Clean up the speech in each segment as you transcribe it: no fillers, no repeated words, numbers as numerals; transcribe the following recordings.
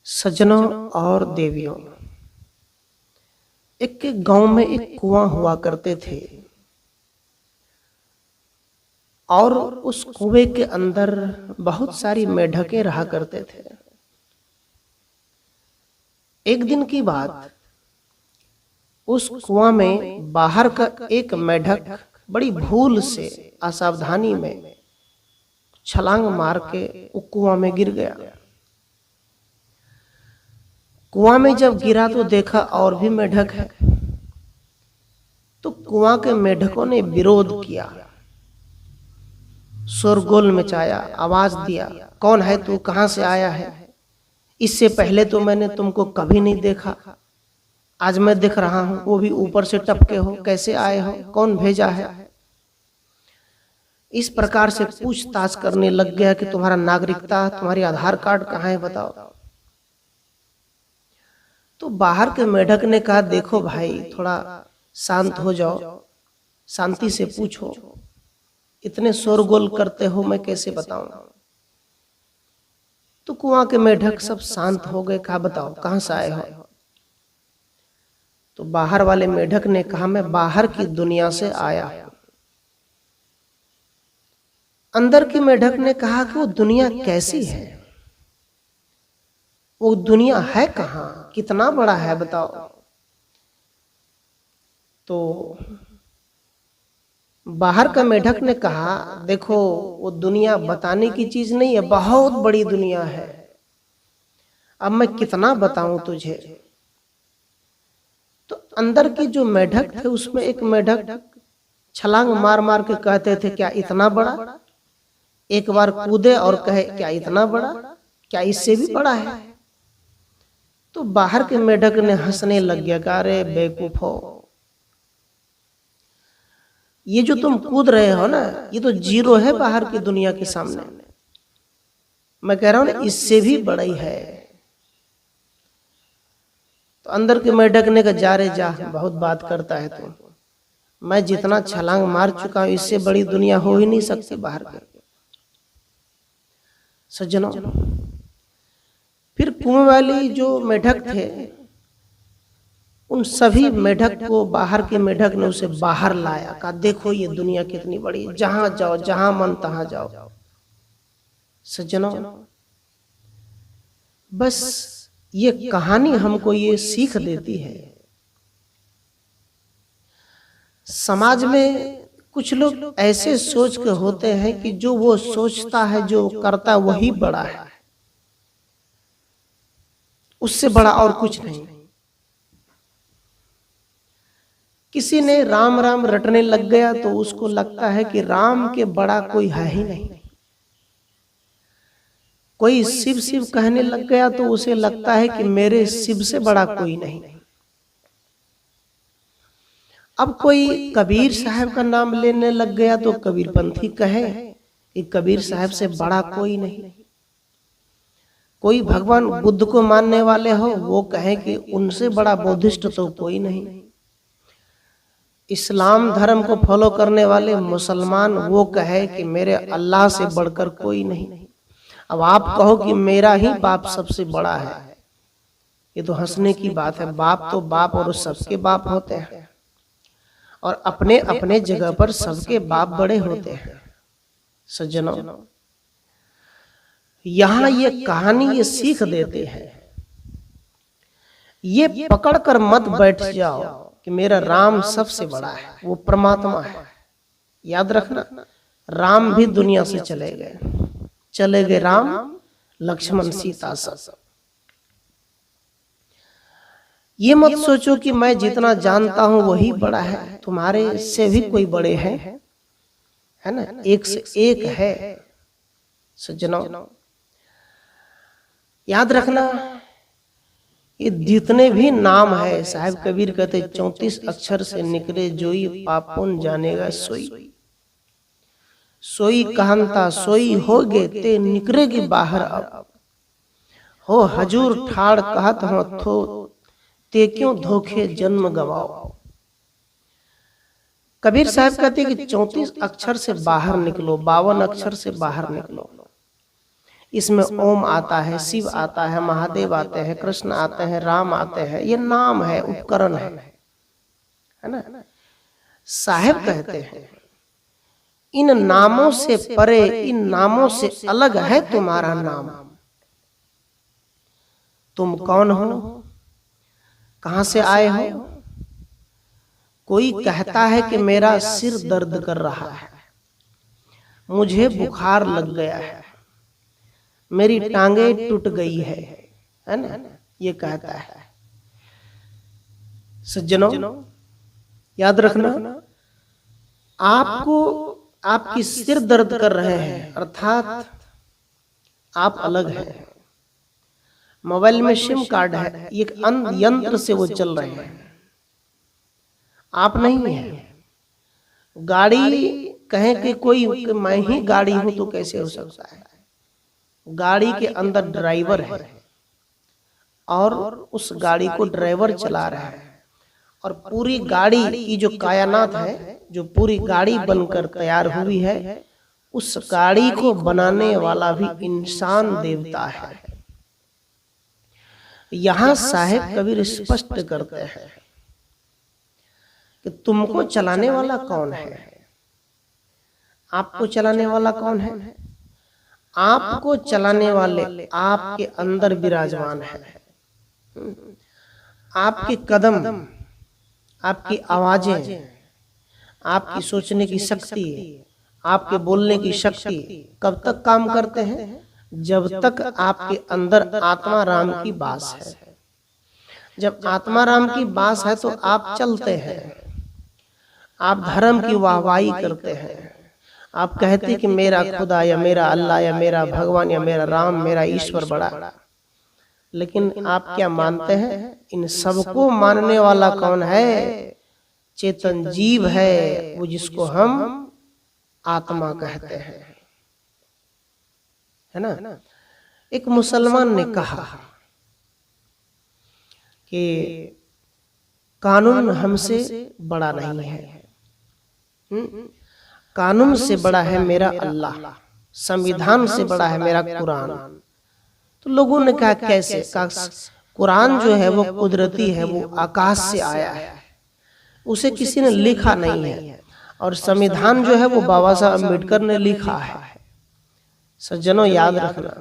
सज्जनों और देवियों, एक गांव में एक कुआं हुआ करते थे और उस कुएं के अंदर बहुत सारी मेढकें रहा करते थे। एक दिन की बात, उस कुआं में बाहर का एक मेढक बड़ी भूल से असावधानी में छलांग मार के वो कुआं में गिर गया। कुआं में जब गिरा तो देखा और भी मेढक है, तो कुआं के मेढकों ने विरोध किया, शोरगुल मचाया, आवाज दिया, कौन है तू, कहां से आया है? इससे पहले तो मैंने तुमको कभी नहीं देखा, आज मैं दिख रहा हूं, वो भी ऊपर से टपके हो, कैसे आए हो, कौन भेजा है? इस प्रकार से पूछताछ करने लग गया कि तुम्हारा नागरिकता, तुम्हारी आधार कार्ड कहाँ है, बताओ। तो बाहर के मेढक ने कहा, देखो भाई, थोड़ा शांत हो जाओ, शांति से पूछो, इतने शोरगुल करते हो, मैं कैसे बताऊं? तो कुआं के मेढक सब शांत हो गए, कहा बताओ कहां से आए हो? तो बाहर वाले मेढक ने कहा, मैं बाहर की दुनिया से आया हूं। अंदर के मेढक ने कहा कि वो दुनिया कैसी है, वो दुनिया है कहां, कितना बड़ा है, बताओ। तो बाहर का मेढक ने कहा, देखो वो दुनिया बताने की चीज नहीं है, बहुत बड़ी दुनिया है, अब मैं कितना बताऊं तुझे। तो अंदर की जो मेढक थे उसमें एक मेढक छलांग मार मार के कहते थे, क्या इतना बड़ा? एक बार कूदे और कहे, क्या इतना बड़ा, क्या इससे भी बड़ा है? तो बाहर के मेढक ने हंसने लग गया, कहा, अरे बेवकूफ हो, ये जो तुम कूद रहे हो ना, ये तो जीरो है बाहर की दुनिया के सामने। मैं कह रहा हूं ना, इससे भी बड़ी है। तो अंदर के मेढक ने कहा, जा रे जा, बहुत बात करता है तू, मैं जितना छलांग मार चुका हूं, इससे बड़ी दुनिया हो ही नहीं सकती बाहर के। सज्जनों, फिर कुएं वाली जो मेढक थे, उन सभी मेढक को बाहर के मेढक ने उसे बाहर लाया, कहा, देखो ये दुनिया कितनी बड़ी है, जहां जाओ, जहां मन तहां जाओ। सज्जनों, बस ये कहानी हमको ये सीख देती है, समाज में कुछ लोग ऐसे सोच के होते हैं कि जो वो सोचता है, जो करता वही बड़ा है, उससे बड़ा और कुछ नहीं। किसी ने राम राम रटने लग गया तो उसको लगता है कि राम के बड़ा कोई है ही नहीं। कोई शिव शिव कहने लग गया तो उसे लगता है कि मेरे शिव से बड़ा कोई नहीं। अब कोई कबीर साहब का नाम लेने लग गया तो कबीरपंथी कहे कि कबीर साहब से बड़ा कोई नहीं। कोई भगवान बुद्ध को मानने वाले हो, वो कहे कि उनसे बड़ा बुद्धिस्ट तो कोई नहीं। इस्लाम धर्म को फॉलो करने वाले मुसलमान वो कहे कि मेरे अल्लाह से बढ़कर कोई नहीं। अब आप कहो कि मेरा ही बाप सबसे बड़ा है, ये तो हंसने की बात है। बाप तो बाप और सबके बाप होते हैं, और अपने अपने जगह पर सबके बाप बड़े होते हैं। सज्जनों, यहां ये कहानी ये सीख देते हैं, ये पकड़ कर मत बैठ जाओ कि मेरा राम सबसे बड़ा है, वो परमात्मा है। याद रखना, राम भी दुनिया से चले गए राम, लक्ष्मण सीता सब। ये मत सोचो कि मैं जितना जानता हूं वही बड़ा है, तुम्हारे से भी कोई बड़े हैं, है ना, एक से एक है। सज्जनों, याद रखना, ये जितने भी नाम है, साहब कबीर कहते 34 अक्षर से निकले जोई, पापुन जानेगा सोई। सोई कहनता सोई होगे, ते निकलेगी बाहर अब, हो हजूर ठाड़ कहत हो थो, ते क्यों धोखे जन्म गवाओ। कबीर साहब कहते कि 34 अक्षर से बाहर निकलो, 52 अक्षर से बाहर निकलो। इसमें ओम आता है, शिव आता है, महादेव आते हैं, कृष्ण आते हैं, राम आते हैं। ये नाम है, उपकरण है ना। साहेब कहते हैं इन नामों से परे, इन नामों से अलग है तुम्हारा नाम। तुम कौन हो, कहां से आए हो? कोई कहता है कि मेरा सिर दर्द कर रहा है, मुझे बुखार लग गया है, मेरी टांगे टूट गई है ना। ये कहता है। सज्जनों याद रखना, आपको आपकी सिर दर्द कर रहे हैं अर्थात आप अलग हैं। मोबाइल में सिम कार्ड है, एक यंत्र से वो चल रहे हैं, आप नहीं है। गाड़ी कहें कि कोई मैं ही गाड़ी हूं तो कैसे हो सकता है? गाड़ी के अंदर ड्राइवर है और उस गाड़ी को ड्राइवर चला रहा है, और पूरी गाड़ी की जो कायनात है, जो पूरी गाड़ी बनकर तैयार हुई है, उस गाड़ी को बनाने वाला भी इंसान देवता है। यहां साहेब कबीर स्पष्ट करते हैं कि तुमको चलाने वाला कौन है? आपको चलाने वाला कौन है? आपको चलाने वाले आपके अंदर विराजमान है। आपके कदम, आपकी आवाजें, आपकी सोचने की शक्ति, आपके बोलने की शक्ति कब तक काम करते हैं? जब तक आपके अंदर आत्मा राम की बास है। जब आत्मा राम की बास है तो आप चलते हैं, आप धर्म की वाहवाही करते हैं, आप कहते कि मेरा खुदा या मेरा अल्लाह या मेरा भगवान या मेरा राम, मेरा ईश्वर बड़ा। लेकिन आप क्या मानते हैं? इन सबको मानने वाला कौन है? चेतन जीव है, वो जिसको हम आत्मा कहते हैं, है ना। एक मुसलमान ने कहा कि कानून हमसे बड़ा नहीं है, कानून से बड़ा है मेरा अल्लाह, संविधान से बड़ा है मेरा कुरान। तो लोगों ने कहा कैसे? कुरान जो है वो कुदरती है, वो आकाश से आया है, उसे किसी ने लिखा नहीं है, और संविधान जो है वो बाबा साहब अम्बेडकर ने लिखा है। सज्जनों याद रखना,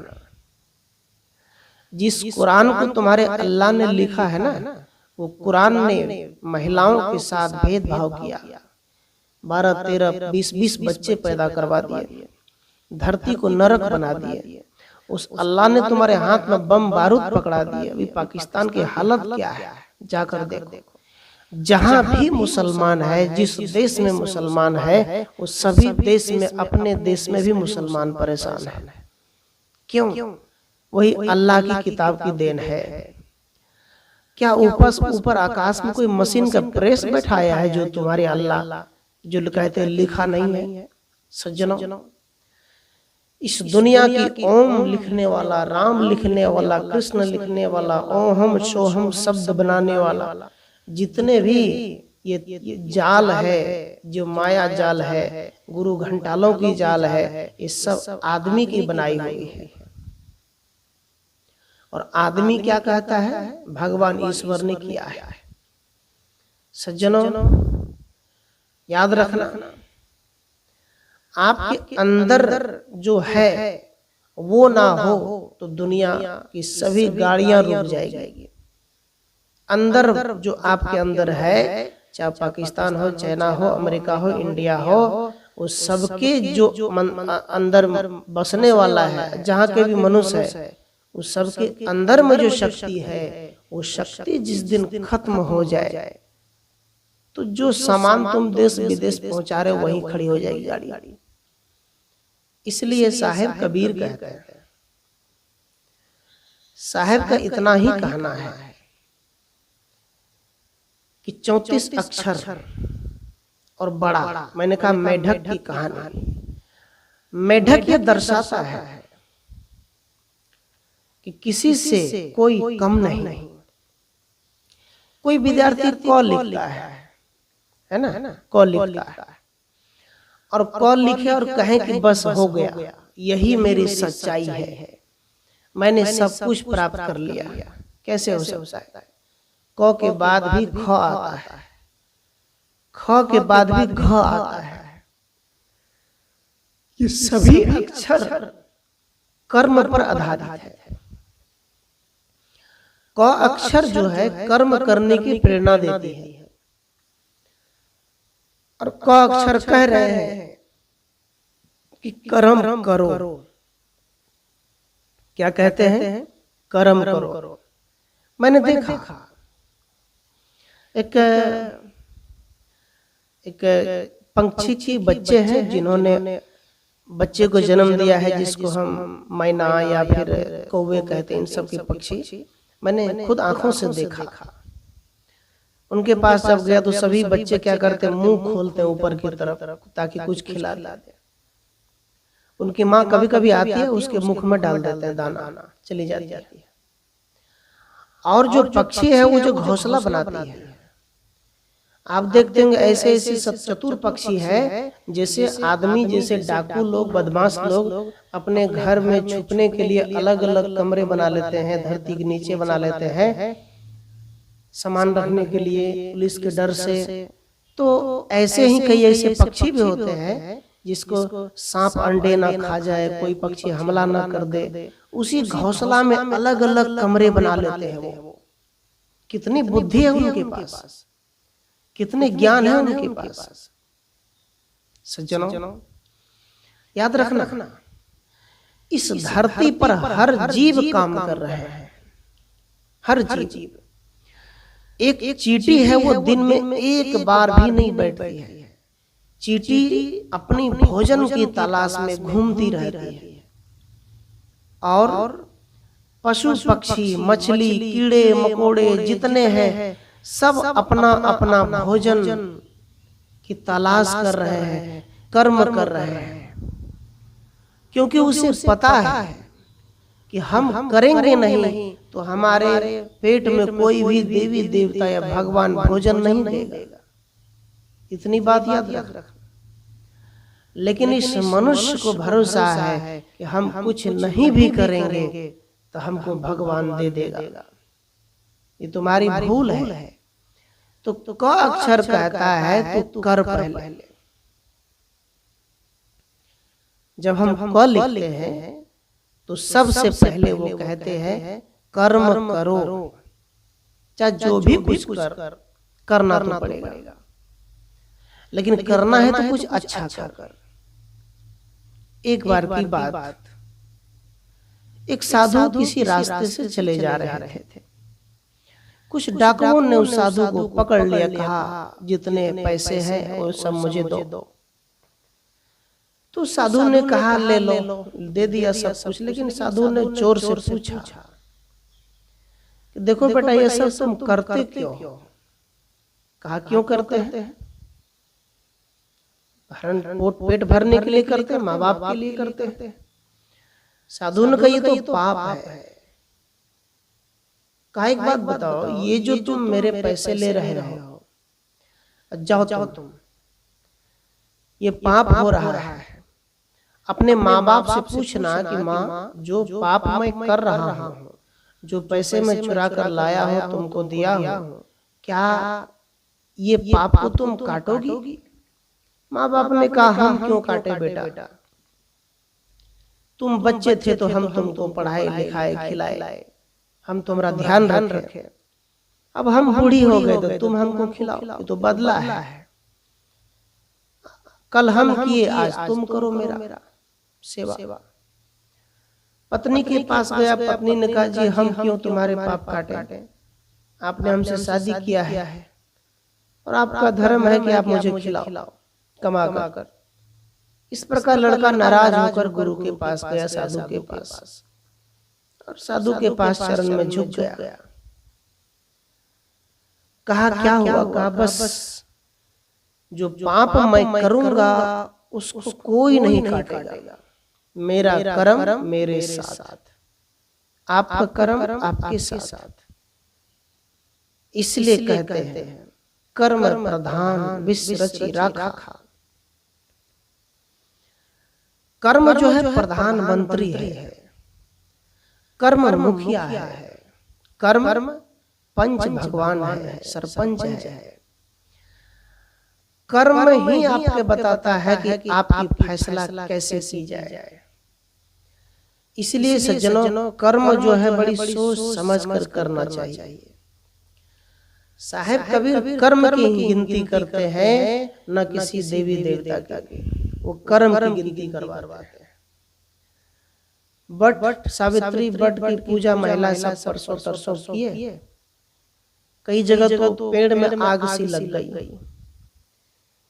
जिस कुरान को तुम्हारे अल्लाह ने लिखा है ना, वो कुरान ने महिलाओं के साथ भेदभाव किया, 12, 13, 20 बच्चे पैदा करवा दिए, धरती को नरक बना दिए। उस अल्लाह ने तुम्हारे हाथ में बम बारूद पकड़ा दिए। अभी पाकिस्तान की हालत क्या है, जाकर देखो। जहां भी मुसलमान है, जिस देश में मुसलमान है, उस सभी देश में, अपने देश में भी मुसलमान परेशान है। क्यों? वही अल्लाह की किताब की देन है। क्या ऊपर आकाश में कोई मशीन का प्रेस बैठाया है जो तुम्हारे अल्लाह जो कहते हैं लिखा नहीं है? सज्जनों, इस दुनिया की ओम लिखने वाला, राम लिखने वाला, कृष्ण लिखने वाला, ओहम सोहम शब्द बनाने वाला, जितने भी ये जाल है, जो माया जाल है, गुरु घंटालों की जाल है, ये सब आदमी की बनाई हुई है। और आदमी क्या कहता है? भगवान ईश्वर ने किया है। सज्जनों याद रखना, आपके अंदर जो है वो ना हो तो दुनिया की सभी गाड़ियां रुक जाएगी। अंदर जो आपके अंदर है, चाहे पाकिस्तान हो, चाइना हो, अमेरिका हो, इंडिया हो, वो सबके जो अंदर बसने वाला है, जहाँ के भी मनुष्य है, उस सबके अंदर में जो शक्ति है, वो शक्ति जिस दिन खत्म हो जाए तो जो सामान तुम देश विदेश पहुंचा रहे हो वहीं खड़ी हो जाएगी गाड़ी। इसलिए साहेब कबीर कहते हैं, साहेब का इतना ही कहना है कि 34 अक्षर और बड़ा, मैंने कहा मेढक की कहानी। मेढक ये दर्शाता है कि किसी से कोई कम नहीं। कोई विद्यार्थी क लिखता है ना, क लिखता है, और क लिखे और कहे कि बस हो गया, यही मेरी सच्चाई है, मैंने सब कुछ प्राप्त कर लिया। कैसे हो सकता है? क के बाद भी ख आता है, ख के बाद भी घ आता है। ये सभी अक्षर कर्म पर आधारित है। क अक्षर जो है कर्म करने की प्रेरणा देती है, और क अक्षर कह रहे हैं कि कर्म करो। क्या कहते हैं? कर्म करो। मैंने देखा एक पंछी की बच्चे हैं जिन्होंने बच्चे को जन्म दिया है, जिसको हम मैना या फिर कौवे कहते हैं। इन सब के पक्षी मैंने खुद आंखों से देखा। उनके पास जब गया तो सभी बच्चे क्या करते हैं? मुंह खोलते हैं ऊपर की तरफ ताकि कुछ खिला दे। उनकी माँ कभी कभी आती है, उसके मुख में डाल देते हैं दाना, चली जाती है। और जो पक्षी है वो जो घोंसला बनाती है, आप देखते होंगे ऐसे ऐसे सब चतुर पक्षी है, जैसे आदमी जैसे डाकू लोग, बदमाश लोग अपने घर में छुपने के लिए अलग अलग कमरे बना लेते हैं, धरती के नीचे बना लेते हैं, सामान रखने के लिए, पुलिस के डर से। तो ऐसे ही कई ऐसे पक्षी भी होते हैं जिसको सांप अंडे ना खा जाए, कोई पक्षी हमला ना कर दे, उसी घोंसला में अलग अलग कमरे बना लेते हैं वो। कितनी बुद्धि है उनके पास, कितने ज्ञान है उनके पास। सज्जनों, याद रखना, इस धरती पर हर जीव काम कर रहे हैं, हर जीव। एक चींटी है, वो दिन में एक बार भी नहीं बैठती है। चींटी अपनी भोजन की तलाश में घूमती रहती है, और पशु पक्षी, मछली, कीड़े मकोड़े जितने हैं सब अपना अपना भोजन की तलाश कर रहे हैं, कर्म कर रहे हैं, क्योंकि उसे पता है कि हम करेंगे नहीं तो हमारे पेट में कोई भी देवी देवता या भगवान भोजन नहीं देगा। इतनी बात याद रखना। लेकिन इस मनुष्य को भरोसा है कि हम कुछ नहीं भी करेंगे तो हमको भगवान दे देगा। ये तुम्हारी भूल है। तो क अक्षर कहता है तू कर पहले। जब हम क लिखते हैं तो सबसे पहले वो कहते हैं कर्म करो, चाहे जो भी कुछ करना तो पड़ेगा, लेकिन करना है तो कुछ अच्छा कर। एक बार की बात, एक साधु किसी रास्ते से चले जा रहे थे। कुछ डाकुओं ने उस साधु को पकड़ लिया, कहा जितने पैसे हैं वो सब मुझे दो। तो साधु ने कहा ले लो, दे दिया सब कुछ। लेकिन साधु ने चोर से पूछा कि देखो बेटा, ये सब तुम करते क्यों? कहा क्यों करते हैं? पेट भरने के लिए करते हैं, माँ बाप के लिए करते हैं। साधु ने कहा ये तो पाप है। कहा एक बात बताओ, ये जो तुम मेरे पैसे ले रहे हो, जाओ तुम, ये पाप हो रहा है। अपने माँ बाप से पूछना कि माँ, जो पाप मैं कर रहा हूँ, जो पैसे मैं चुरा कर लाया हूँ, तुमको दिया हूँ, क्या ये पाप को तुम काटोगी? माँ बाप ने कहा हम क्यों काटे बेटा, तुम बच्चे थे तो हम तुमको पढ़ाई लिखाए खिलाए, हम तुम्हारा ध्यान रखे। अब हम बूढ़ी हो गए तो तुम हमको खिलाओ, ये तो बदला है। कल हम किए, आज तुम करो मेरा सेवा। पत्नी के पास गया, पत्नी ने कहा जी हम क्यों तुम्हारे पाप काटे, आपने हमसे शादी किया है और आपका धर्म है कि आप मुझे खिलाओ कमा कर। इस प्रकार लड़का नाराज होकर गुरु के पास गया, साधु के पास, और साधु के पास चरण में झुक गया। कहा क्या हुआ? कहा बस जो पाप मैं करूंगा उसको कोई नहीं काटेगा, मेरा कर्म मेरे साथ, आपका कर्म आपके साथ। इसलिए कहते हैं कर्म प्रधान विश्व रचि राखा। कर्म जो है प्रधानमंत्री है। कर्म मुखिया है, कर्म पंच भगवान है, सरपंच है। कर्म ही आपके बताता है कि आपकी फैसला कैसे की जाए। इसलिए सज्जनों, कर्म जो है बड़ी सोच समझ कर करना चाहिए। साहेब कबीर कर्म की गिनती करते हैं, न किसी देवी देवता की। वो कर्म की गिनती करवाते हैं। बट सावित्री बट की पूजा महिला सब परसों तरसों किए। कई जगह तो पेड़ में आग सी लग गई।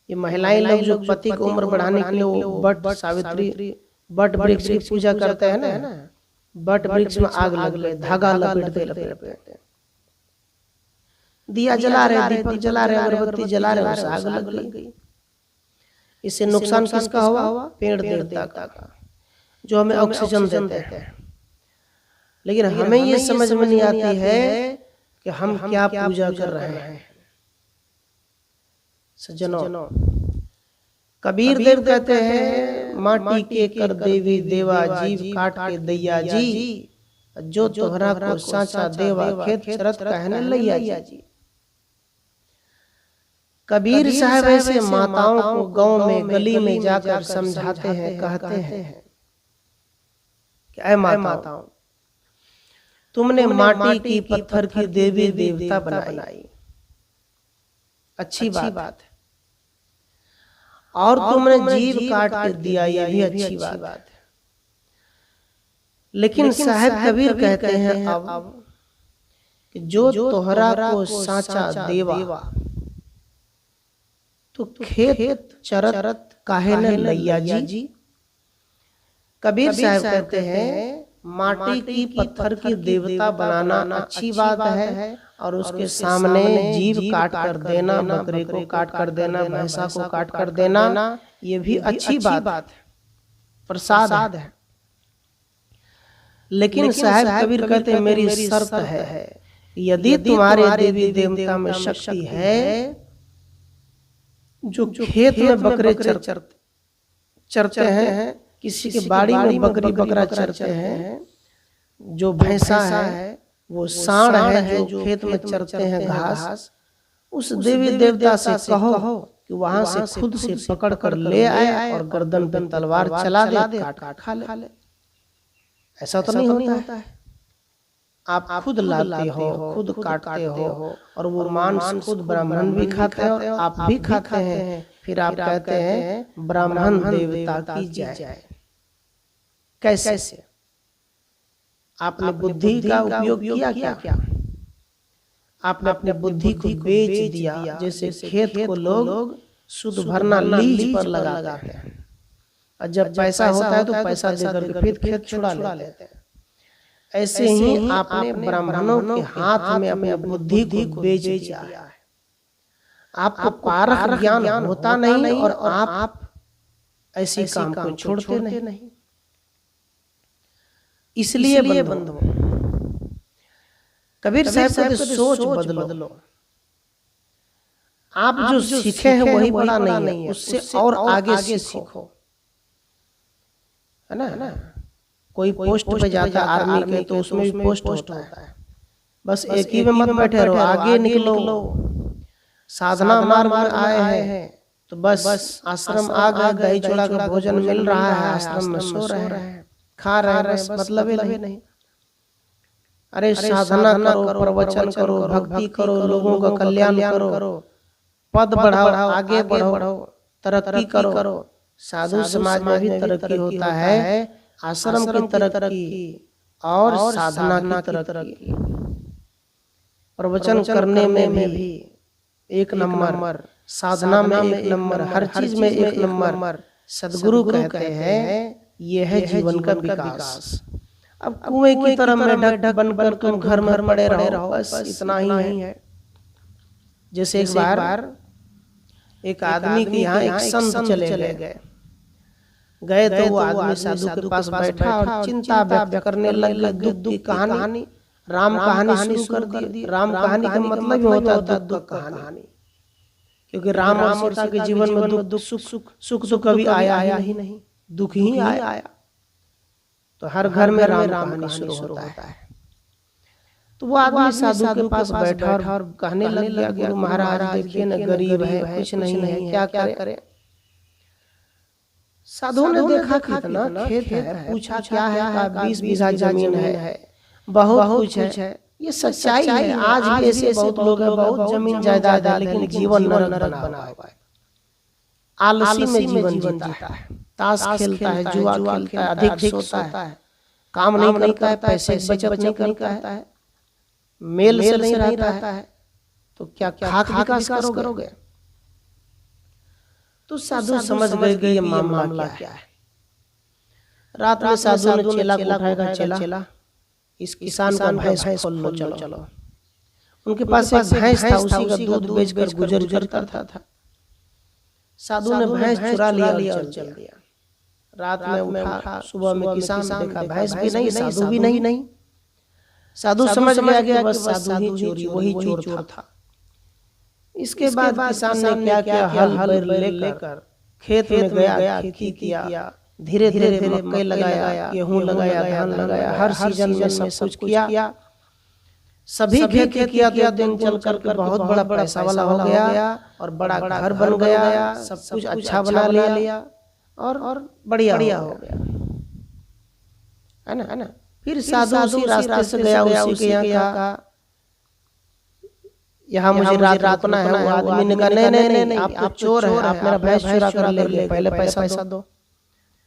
ये महिलाएं लोग जो पति को उम्र बढ़ाने के लिए वो बट सावित्री बट वृक्ष की पूजा करते हैं ना, बट वृक्ष में आग लग गई, धागा लपेटते दिया जला रहे, दीपक जला रहे, अगरबत्ती जला रहे, उसे आग लग गई। इससे नुकसान किसका हुआ? पेड़ देवता का, जो हमें ऑक्सीजन देते हैं। लेकिन हमें ये समझ में नहीं आती है कि हम क्या पूजा कर रहे हैं। सज्जनों, कबीर देव कहते हैं, माटी के कर देवी देवा, जीव काट के दैया जी, जो तोहरा को साचा देवा, खेत चरत कहने लैया जी। कबीर साहब ऐसे माताओं को गांव में गली में जाकर समझाते हैं, कहते हैं कि ऐ माताओं, तुमने माटी की पत्थर की देवी देवता बनाई, अच्छी बात है, और तुमने जीव काट के दिया, ये भी अच्छी बात है। लेकिन साहब कबीर कहते हैं अब कि जो तोहरा को साचा देवा, तो खेत चरत काहे न लैया जी। कबीर साहब कहते हैं, माटी की पत्थर की देवता बनाना अच्छी बात है, और उसके सामने जीव काट कर देना, बकरे को काट कर देना, भैंसा को काट कर देना, ये भी अच्छी बात है, प्रसाद है। लेकिन साहब कबीर कहते हैं, मेरी शर्त है, यदि तुम्हारे देवी देवता में शक्ति है, जो खेत में बकरे चरते हैं, किसी के बाड़ी में बकरी बकरा चरते हैं, जो भैंसा है, वो सांड है जो खेत में चरते हैं घास, उस देवी देवता से कहो कि वहां से खुद से पकड़ कर ले आए और गर्दन पे तलवार चला दे, काट खा ले। ऐसा तो नहीं होता है। आप खुद लाते हो, खुद काटते हो, और वो मांस खुद ब्राह्मण भी खाते हैं और आप भी खाते हैं। फिर आप कहते हैं ब्राह्मण देवता की जय। कैसे? आपने बुद्धि का उपयोग किया क्या? आपने अपनी बुद्धि को बेच दिया। जैसे खेत को लोग शुद्ध भरना लीज पर लगाते हैं, और जब पैसा होता है तो पैसा देकर के फिर खेत छुड़ा लेते हैं। ऐसे ही आपने ब्राह्मणों के हाथ में अपनी बुद्धि को बेच दिया है। आपको पारख ज्ञान होता नहीं, और आप ऐसी काम को छोड़ते नहीं। इसलिए बंधुओं, कबीर साहब कहते सोच बदलो। आप जो सीखे हैं वही बड़ा नहीं है, उससे और आगे सीखो, है ना। कोई पोस्ट पे जाता है आर्मी के, तो उसमें भी पोस्ट होता है। बस एक ही में मत बैठे रहो, आगे निकलो। साधना मार्ग में आए हैं तो बस आश्रम आ गए, दही चूड़ा का भोजन मिल रहा है, आश्रम में सो रहे हैं, खा रहे हैं, बस मतलब नहीं। अरे साधना करो, प्रवचन करो, भक्ति करो, लोगों का कल्याण करो, पद बढ़ाओ, आगे बढ़ो, तरक्की करो। साधु समाज में भी तरक्की होता है, आश्रम की तरक्की और साधना की तरक्की, प्रवचन करने में भी एक नंबर, साधना में एक नंबर, हर चीज में एक नंबर। सदगुरु कहते हैं ये है जीवन का विकास। अब कुएं की तरह में ढक बनकर तुम घर में पड़े रहो, बस इतना ही है। जैसे एक बार एक आदमी के यहाँ एक संत चले गए तो वो आदमी साधु के पास बैठा और चिंता व्यक्त करने लगा, दुख की कहानी, राम कहानी शुरू कर दी। राम कहानी का मतलब ही होता है दुख कहानी, क्योंकि राम और सीता के जीवन में दुख सुख तो कभी आया ही नहीं, दुख ही आया। तो हर घर में राम कहानी शुरू होता है। तो वो आदमी साधु के पास बैठा और कहने लग गया, गुरु महाराज देखिए न, गरीब है, कुछ नहीं है, क्या करे। साधु ने देखा कितना खेत है, पूछा क्या है, कहा 20 बीघा जमीन है, बहुत कुछ है। ये सच्चाई है, आज भी ऐसे बहुत लोग हैं, बहुत जमीन जायदाद है, लेकिन जीवन नरक बना हुआ है। आलसी में जीवन जीता है, ताश खेलता है, जुआ खेलता है, अधिक सोता है, काम नहीं करता है, पैसे की बचत नहीं करता है, मेल से नहीं रहता है, तो क्या खाक विकास करोगे। तो साधु समझ गए कि ये मामला क्या है। रात में साधु ने चेला को उठाया, चेला इस किसान का भैंस खोल लो, चलो। उनके पास एक भैंस था, उसी का दूध बेचकर गुजर करता था। साधु ने भैंस चुरा लिया और चल दिया। रात में उठा, सुबह में किसान देखा भैंस भी नहीं, साधु भी नहीं। साधु समझ गया कि बस साधु ही चोरी, वही चोर था। इसके बाद किसान ने क्या किया, हल लेकर खेत में गया, खेती किया, धीरे धीरे मकई लगाया, गेहूं लगाया, धान लगाया, हर सीजन में सब कुछ किया। सभी खेती किया तो दिन चल कर बहुत बड़ा पैसा वाला हो गया और बड़ा घर बन गया, सब कुछ अच्छा बना लिया और बढ़िया हो गया, है ना। फिर साधु उसी रास्ते से गया, उसी के यहाँ कहा, यहाँ मुझे रात रुकना है। वो आदमी ने कहा नहीं, आप तो चोर है, आप मेरा भैंस चुरा कर ले गए, पहले पैसा दो।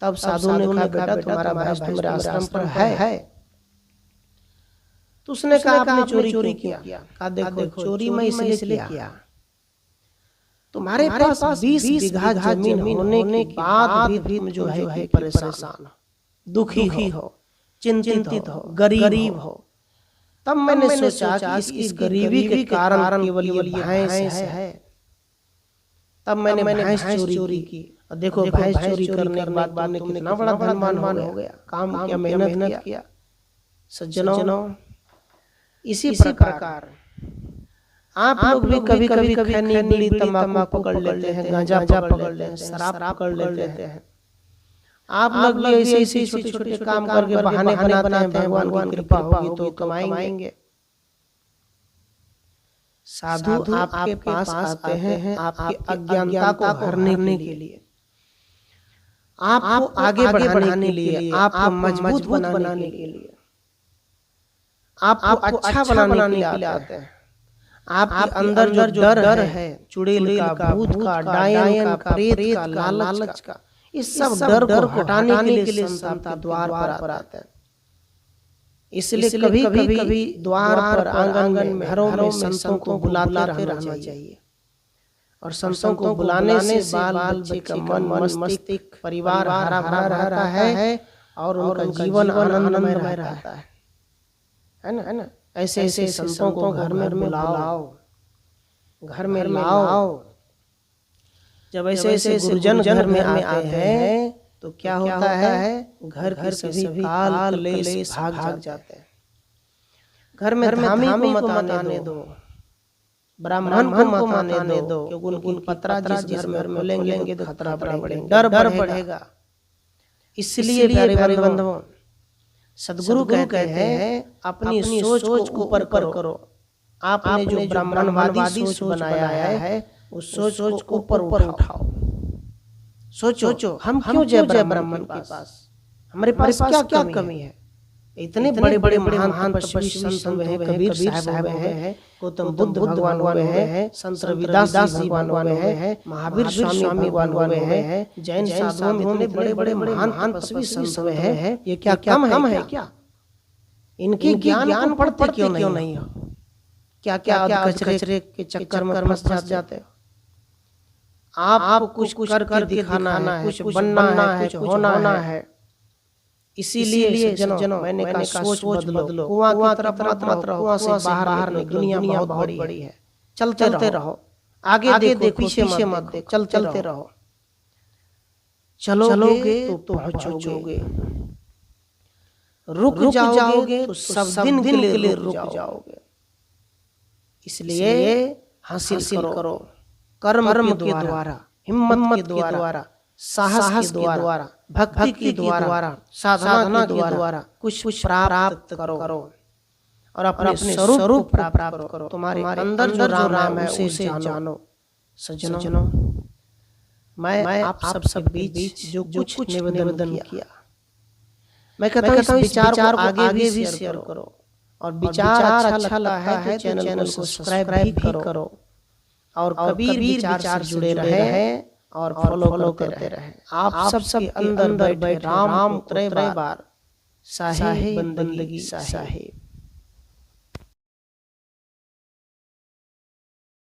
तब साधु ने कहा, बेटा तुम्हारा भैंस तुम्हारे आश्रम पर है। तो उसने कहा, आपने चोरी किया? कहा देखो चोरी मैं इसलिए किया, तुम्हारे पास 20 बीघा जमीन होने के बाद भी तुम जो है परेशान, दुखी हो, चिंतित हो, गरीब हो। तब मैंने सोचा कि इस गरीबी के कारण केवल ये भैंस है। तब मैंने भैंस चोरी की। और देखो भैंस चोरी करने के बाद तुमने कितना बड़ा धनवान हो गया, काम किया, मेहनत किया। सज्जनों, इसी प्रकार आप लोग भी कभी कभी खैनी, बीड़ी, तंबाकू पकड़ लेते हैं, गांजा पकड़ लेते हैं, शराब पकड़ लेते हैं। आप लोग भी ऐसे छोटे छोटे काम करके बहाने बनाते हैं, भगवान की कृपा होगी तो कमाएंगे। साधु आपके पास आते हैं आपकी अज्ञानता को भरने के लिए, आपको आगे बढ़ाने के लिए, आपको मजबूत बनाने के लिए, आपको अच्छा बनाने के लिए आते हैं। आपके अंदर जो डर है, चुड़ैल का, भूत का, डायन का, प्रेत का, लालच का, इस सब डर को हटाने के लिए संत द्वार पर आते हैं। इसलिए कभी द्वार पर, आंगन में, घरों में संतों को बुलाते रहना चाहिए। और संतों को बुलाने से बाल बच्चे का मन, मस्तिष्क, परिवार हरा भरा रहता है और उनका जीवन आनंदमय रहता है ना। ऐसे संतों को घर में बुलाओ, घर में लाओ। जब ऐसे गुरुजन घर में आते हैं तो क्या होता है, घर के सभी काल क्लेश भाग जाते हैं। घर में धामी को मत आने दो, ब्राह्मण को मत आने दो, क्योंकि उनकी पत्रा जिस घर में खोलेंगे तो खतरा बढ़ेगा, डर बढ़ेगा। इसलिए प्यारे बंधुओं, सदगुरु कहते हैं अपनी सोच को ऊपर करो। आपने जो ब्राह्मणवादी सोच बनाया है, उस सोच को ऊपर उठाओ। सोचो हम क्यों जाए ब्राह्मण के पास, हमारे पास क्या कमी है। इतने बड़े बड़े महान तपस्वी संत हुए हैं, कबीर साहब हुए हैं, गौतम बुद्ध भगवान हुए हैं, संत रविदास जी भगवान हुए हैं, महावीर स्वामी भगवान हुए हैं, जैन साधुओं में इतने बड़े बड़े महान तपस्वी संत हुए हैं। ये क्या कम है क्या? इनके ज्ञान पढ़ते क्यों नहीं हो? क्या कचरे के चक्कर में फंस जाते हो? आपको कुछ कर दिखाना है, कुछ बनना है, कुछ होना है। इसीलिए जनों मैंने कहा सोच बदलो, कुआं की तरफ मत रहो, कुआं से बाहर निकलो, दुनिया बहुत बड़ी है। चलते रहो, आगे देखो, पीछे मत देखो, चलते रहो। चलोगे तो पहुंचोगे, रुक जाओगे तो सब दिन के लिए रुक जाओगे। इसलिए हासिल करो कर्म के द्वारा, हिम्मत के द्वारा, साहस के द्वारा, भक्ति के द्वारा, साधना के द्वारा कुछ प्राप्त करो और अपने स्वरूप को प्राप्त करो। तुम्हारे अंदर जो राम है उसे जानो। सज्जनों, मैं आप सब बीच जो कुछ निवेदन किया, मैं कहता हूँ इस विचार को आगे भी शेयर करो, और विचार अच्छा लगता है तो चैनल को सब्सक्राइब भी करो और कबीर विचार से जुड़े रहे और फॉलो करते रहे। आप सबके अंदर बैठे राम उतरे बार साहिब बंदगी साहिब।